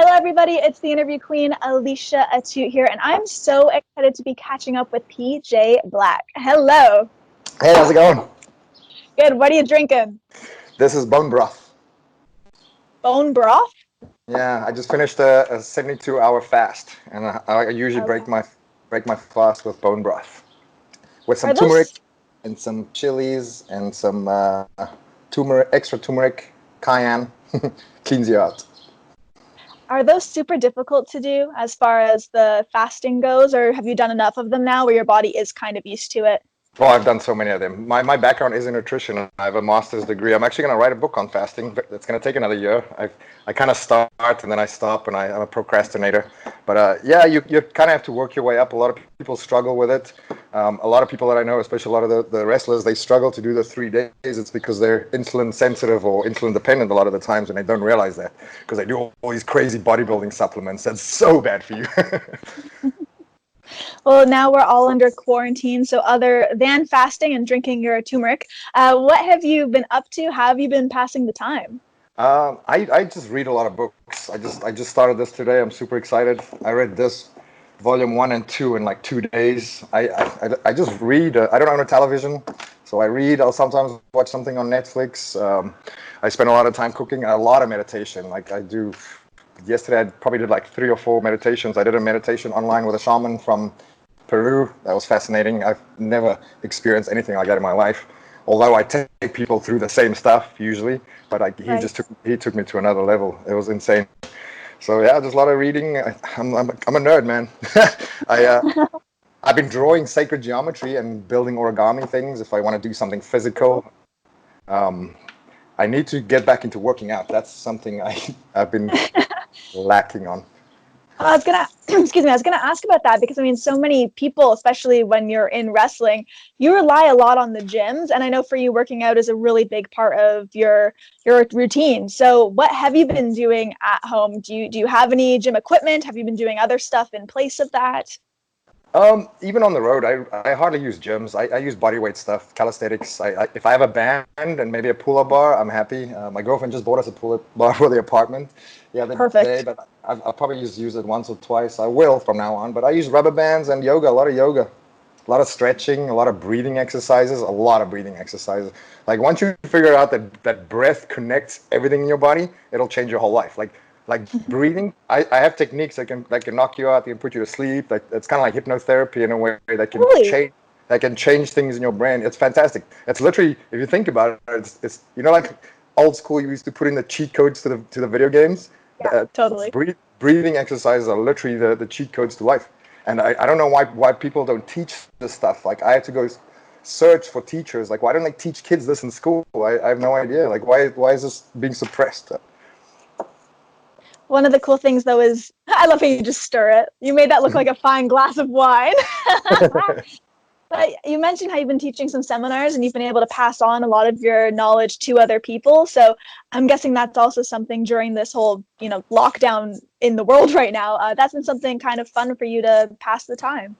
Hello, everybody. It's the interview queen, Alicia Atout here, and I'm so excited to be catching up with PJ Black. Hello. Hey, how's it going? Good. What are you drinking? This is bone broth. Bone broth? Yeah, I just finished a 72-hour fast, and I usually break my fast with bone broth, with some Are turmeric those and some chilies and some extra turmeric, cayenne. Cleans you out. are those super difficult to do as far as the fasting goes, or have you done enough of them now where your body is kind of used to it? Oh, I've done so many of them. My background is in nutrition. I have a master's degree. I'm actually going to write a book on fasting. It's going to take another year. I kind of start and then I stop, and I'm a procrastinator. But yeah, you kind of have to work your way up. A lot of people struggle with it. A lot of people that I know, especially a lot of the wrestlers, they struggle to do the 3 days. It's because they're insulin sensitive or insulin dependent a lot of the times, and they don't realize that because they do all these crazy bodybuilding supplements. That's so bad for you. Well, now we're all under quarantine, so other than fasting and drinking your turmeric, what have you been up to? How have you been passing the time? I just read a lot of books. I just started this today. I'm super excited. I read this volume 1 and 2 in like 2 days. I just read. I don't own a television, so I read. I'll sometimes watch something on Netflix. I spend a lot of time cooking and a lot of meditation. Like I do. Yesterday I probably did like 3 or 4 meditations. I did a meditation online with a shaman from Peru. That was fascinating. I've never experienced anything like that in my life. Although I take people through the same stuff usually, but Right. he took me to another level. It was insane. So yeah, there's a lot of reading. I'm a nerd, man. I've been drawing sacred geometry and building origami things. If I want to do something physical, um, I need to get back into working out. That's something I've been lacking on. I was gonna, excuse me, I was gonna ask about that because I mean, so many people, especially when you're in wrestling, you rely a lot on the gyms, and I know for you, working out is a really big part of your routine. So, what have you been doing at home? Do you have any gym equipment? Have you been doing other stuff in place of that? Even on the road, I hardly use gyms. I use bodyweight stuff, calisthenics. If I have a band and maybe a pull-up bar, I'm happy. My girlfriend just bought us a pull-up bar for the apartment the other day, Perfect. but I'll probably just use it once or twice. I will from now on, but I use rubber bands and yoga, a lot of yoga, a lot of stretching, a lot of breathing exercises, a lot of breathing exercises. Like once you figure out that breath connects everything in your body, it'll change your whole life. Like breathing, I have techniques that can knock you out, that can put you to sleep. It's kind of like hypnotherapy in a way Really? that can change things in your brain. It's fantastic. It's literally, if you think about it, it's like old school. You used to put in the cheat codes to the video games. Yeah, totally. Breathing exercises are literally the cheat codes to life. And I don't know why people don't teach this stuff. Like I had to go search for teachers. Like why don't they teach kids this in school? I have no idea. Like why is this being suppressed? One of the cool things, though, is I love how you just stir it. You made that look like a fine glass of wine. But you mentioned how you've been teaching some seminars and you've been able to pass on a lot of your knowledge to other people. So I'm guessing that's also something during this whole, lockdown in the world right now. That's been something kind of fun for you to pass the time.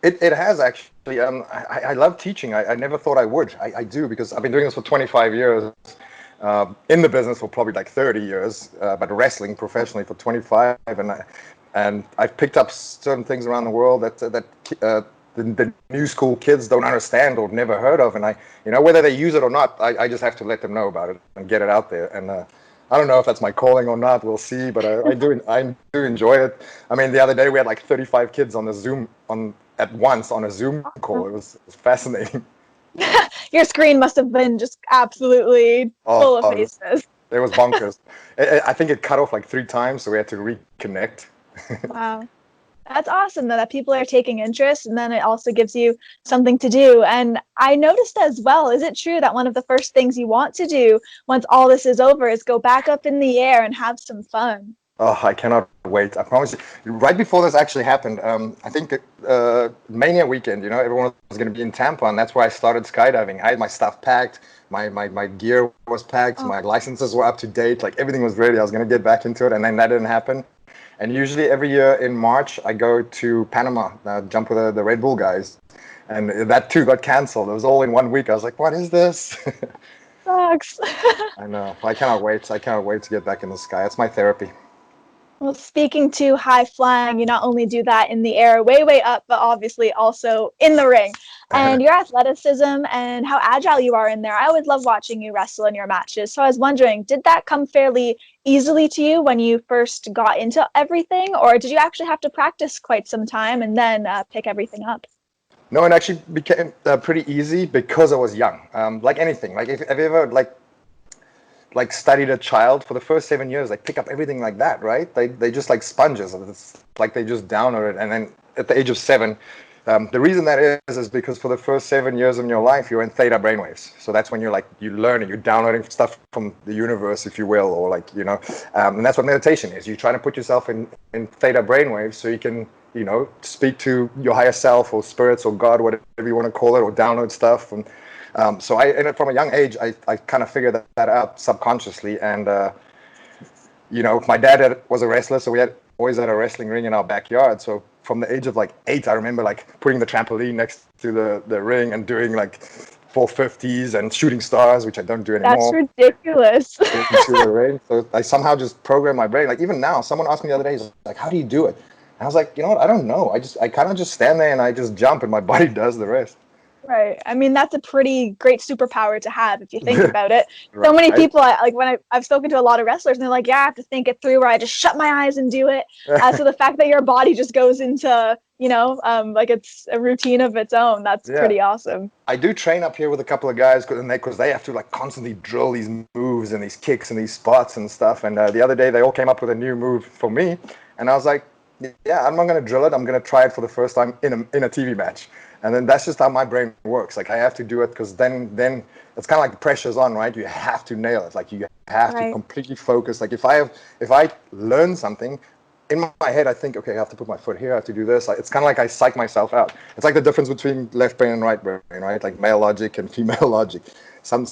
It has actually. I love teaching. I never thought I would. I do because I've been doing this for 25 years. In the business for probably like 30 years, but wrestling professionally for 25, and I've picked up certain things around the world that the new school kids don't understand or never heard of, and whether they use it or not, I just have to let them know about it and get it out there. And I don't know if that's my calling or not. We'll see, but I do enjoy it. I mean, the other day we had like 35 kids on the Zoom at once on a Zoom call. It was fascinating. Your screen must have been just absolutely full of Oh, faces. it was bonkers. I think it cut off like 3 times, so we had to reconnect. Wow. That's awesome though, that people are taking interest, and then it also gives you something to do. And I noticed as well, is it true that one of the first things you want to do once all this is over is go back up in the air and have some fun? Oh, I cannot wait. I promise you. Right before this actually happened, I think Mania weekend, everyone was going to be in Tampa, and that's where I started skydiving. I had my stuff packed, my gear was packed, Oh, my licenses were up to date, like everything was ready. I was going to get back into it, and then that didn't happen. And usually every year in March, I go to Panama, jump with the Red Bull guys. And that too got canceled. It was all in 1 week. I was like, what is this? sucks. I know. I cannot wait. I cannot wait to get back in the sky. It's my therapy. Well, speaking to high flying, you not only do that in the air, way, way up, but obviously also in the ring. And your athleticism and how agile you are in there. I always love watching you wrestle in your matches. So I was wondering, did that come fairly easily to you when you first got into everything? Or did you actually have to practice quite some time and then pick everything up? No, it actually became pretty easy because I was young. Like anything, like if have you ever like studied a child for the first 7 years, they pick up everything like that, right? They just like sponges. It's like they just download it, and then at the age of 7, the reason that is because for the first 7 years of your life, you're in theta brainwaves. So that's when you're like you learn and you're downloading stuff from the universe, if you will, or like and that's what meditation is. You're trying to put yourself in theta brainwaves so you can speak to your higher self or spirits or God, whatever you want to call it, or download stuff. And so from a young age, I kind of figured that out subconsciously. And, my dad was a wrestler, so we always had a wrestling ring in our backyard. So from the age of like 8, I remember like putting the trampoline next to the ring and doing like 450s and shooting stars, which I don't do anymore. That's ridiculous. Into the ring. So I somehow just programmed my brain. Like even now, someone asked me the other day, he's like, how do you do it? And I was like, you know what? I don't know. I kind of just stand there and I just jump and my body does the rest. Right. I mean, that's a pretty great superpower to have if you think about it. Right. So many people, I've spoken to a lot of wrestlers, and they're like, yeah, I have to think it through, where I just shut my eyes and do it. So the fact that your body just goes into, like it's a routine of its own, that's pretty awesome. I do train up here with a couple of guys because they have to like constantly drill these moves and these kicks and these spots and stuff. And the other day they all came up with a new move for me, and I was like, yeah, I'm not going to drill it. I'm going to try it for the first time in a TV match. And then that's just how my brain works. Like I have to do it because then it's kind of like the pressure's on, right? You have to nail it. Like you have to completely focus. Like if I learn something in my head, I think, okay, I have to put my foot here. I have to do this. It's kind of like I psych myself out. It's like the difference between left brain and right brain, right? Like male logic and female logic. Some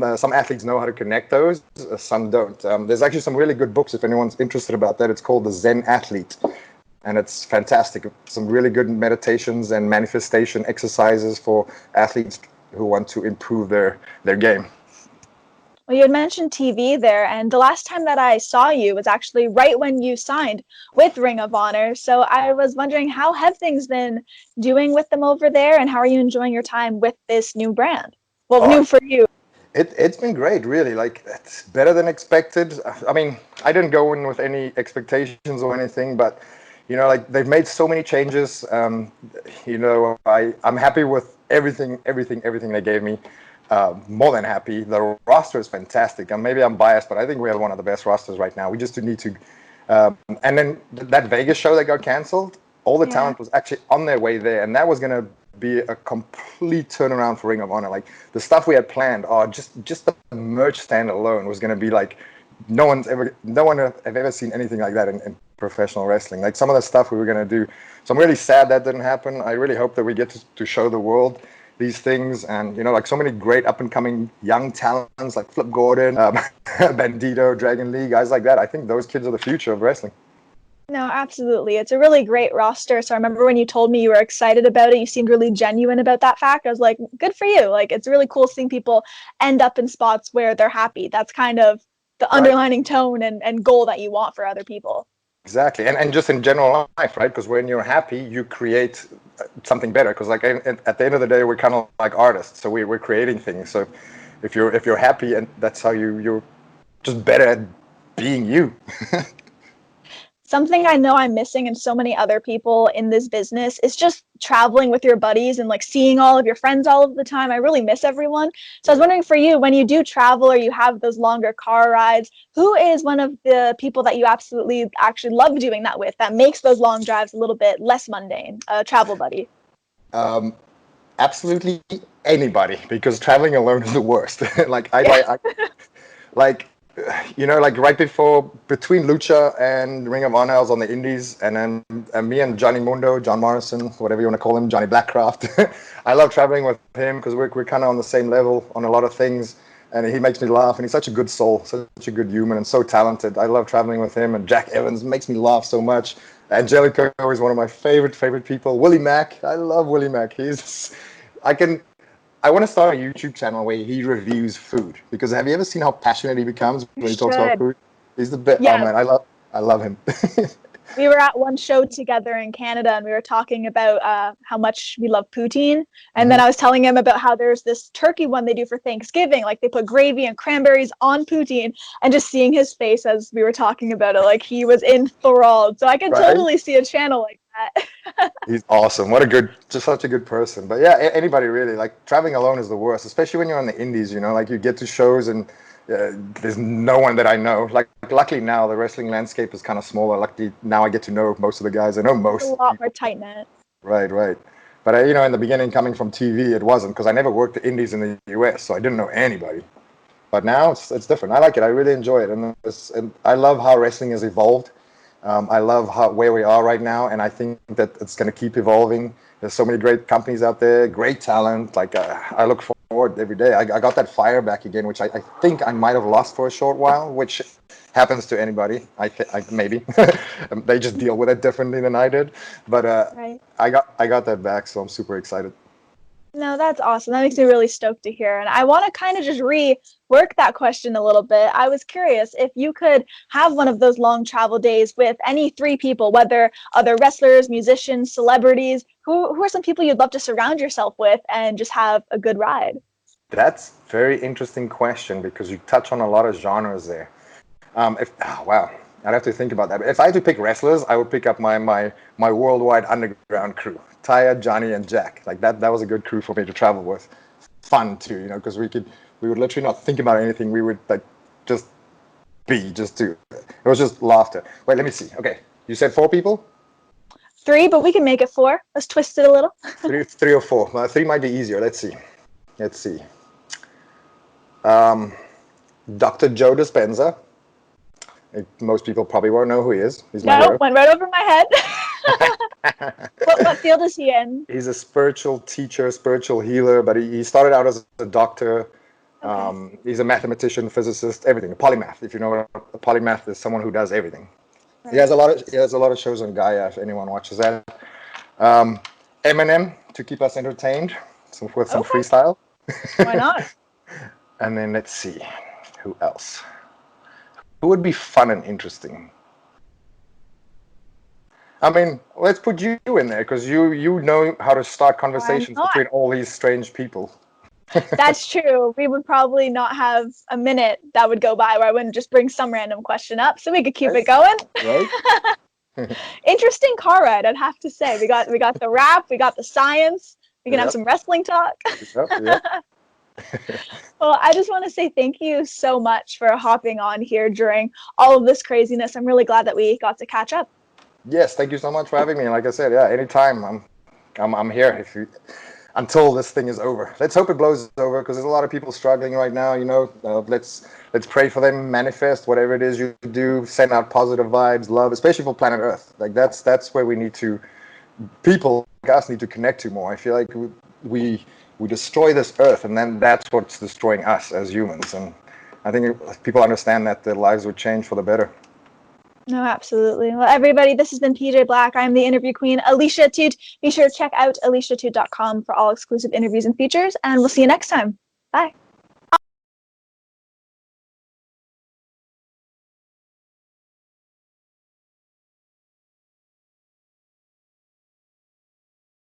athletes know how to connect those. Some don't. There's actually some really good books if anyone's interested about that. It's called The Zen Athlete. And it's fantastic. Some really good meditations and manifestation exercises for athletes who want to improve their game. Well, you had mentioned TV there, and the last time that I saw you was actually right when you signed with Ring of Honor. So I was wondering, how have things been doing with them over there, and how are you enjoying your time with this new brand? Well, new for you. It's been great, really. Like, it's better than expected. I mean, I didn't go in with any expectations or anything, but like they've made so many changes. I'm happy with everything they gave me. More than happy. The roster is fantastic. And maybe I'm biased, but I think we have one of the best rosters right now. We just need to. And then that Vegas show that got canceled, all the talent was actually on their way there, and that was going to be a complete turnaround for Ring of Honor. Like the stuff we had planned, just the merch stand alone was going to be like no one have ever seen anything like that in professional wrestling. Like some of the stuff we were going to do. So I'm really sad that didn't happen. I really hope that we get to show the world these things, and like so many great up and coming young talents like Flip Gordon, Bandito, Dragon Lee, guys like that. I think those kids are the future of wrestling. No, absolutely. It's a really great roster. So I remember when you told me you were excited about it, you seemed really genuine about that fact. I was like, good for you. Like, it's really cool seeing people end up in spots where they're happy. That's kind of the underlining tone and goal that you want for other people. Exactly. And just in general life, right? Because when you're happy, you create something better. Because like at the end of the day, we're kind of like artists. So we're creating things. So if you're happy, and that's how you're just better at being you. Something I know I'm missing and so many other people in this business is just traveling with your buddies and like seeing all of your friends all of the time. I really miss everyone. So I was wondering for you, when you do travel or you have those longer car rides, who is one of the people that you absolutely actually love doing that with, that makes those long drives a little bit less mundane, a travel buddy? Absolutely anybody, because traveling alone is the worst. Like like right between Lucha and Ring of Honor, I was on the Indies, and then me and Johnny Mundo, John Morrison, whatever you want to call him, Johnny Blackcraft. I love traveling with him because we're kind of on the same level on a lot of things, and he makes me laugh, and he's such a good soul, such a good human, and so talented. I love traveling with him, and Jack Evans makes me laugh so much. Angelico is one of my favorite people. Willie Mack, I love Willie Mack. I want to start a YouTube channel where he reviews food, because have you ever seen how passionate he becomes when he talks about food? He's the best. Yeah. Oh man, I love him. We were at one show together in Canada, and we were talking about how much we love poutine. And then I was telling him about how there's this turkey one they do for Thanksgiving. Like they put gravy and cranberries on poutine, and just seeing his face as we were talking about it, like he was enthralled. So I could Right? totally see a channel like that. He's awesome. Just such a good person. But yeah, anybody really, like traveling alone is the worst, especially when you're on the indies, like you get to shows and there's no one that I know. Like luckily now the wrestling landscape is kind of smaller. Luckily now I get to know most of the guys. I know most. It's a lot more tight knit. Right, right. But in the beginning, coming from TV, it wasn't, because I never worked the indies in the US, so I didn't know anybody. But now it's different. I like it. I really enjoy it, and I love how wrestling has evolved. I love where we are right now, and I think that it's going to keep evolving. There's so many great companies out there, great talent. Like I look forward every day. I got that fire back again, which I think I might have lost for a short while, which happens to anybody. Maybe they just deal with it differently than I did. But Right. I got that back, so I'm super excited. No, that's awesome. That makes me really stoked to hear. And I want to kind of just rework that question a little bit. I was curious if you could have one of those long travel days with any three people, whether other wrestlers, musicians, celebrities, who are some people you'd love to surround yourself with and just have a good ride? That's a very interesting question, because you touch on a lot of genres there. Wow, I'd have to think about that. But if I had to pick wrestlers, I would pick up my worldwide underground crew, Taya, Johnny, and Jack. Like that was a good crew for me to travel with. Fun too, because we would literally not think about anything. We would just do. It was just laughter. Wait, let me see. Okay, you said 4 people? 3, but we can make it 4. Let's twist it a little. Three or 4. Well, 3 might be easier. Let's see. Dr. JoeDispenza. Most people probably won't know who he is. He's my hero. Went right over my head. What field is he in? He's a spiritual teacher, spiritual healer, but he started out as a doctor. Okay. He's a mathematician, physicist, everything. A polymath. If you know what a polymath is, someone who does everything. Right. He has a lot of shows on Gaia, if anyone watches that. Eminem to keep us entertained with some freestyle. Why not? And then let's see, who else? Who would be fun and interesting? I mean, let's put you in there, because you know how to start conversations between all these strange people. That's true. We would probably not have a minute that would go by where I wouldn't just bring some random question up, so we could keep it going. Right. Interesting car ride, I'd have to say. We got the rap, we got the science. We can have some wrestling talk. Yep. Well, I just want to say thank you so much for hopping on here during all of this craziness. I'm really glad that we got to catch up. Yes, thank you so much for having me. And like I said, anytime I'm here until this thing is over. Let's hope it blows over, because there's a lot of people struggling right now. Let's pray for them, manifest whatever it is you do, send out positive vibes, love, especially for planet Earth. Like that's where we need to. People like us need to connect to more. I feel like we destroy this earth, and then that's what's destroying us as humans. And I think if people understand that, their lives would change for the better. No, absolutely. Well, everybody, this has been PJ Black. I'm the interview queen, Alicia Atout. Be sure to check out aliciaatout.com for all exclusive interviews and features, and we'll see you next time. Bye.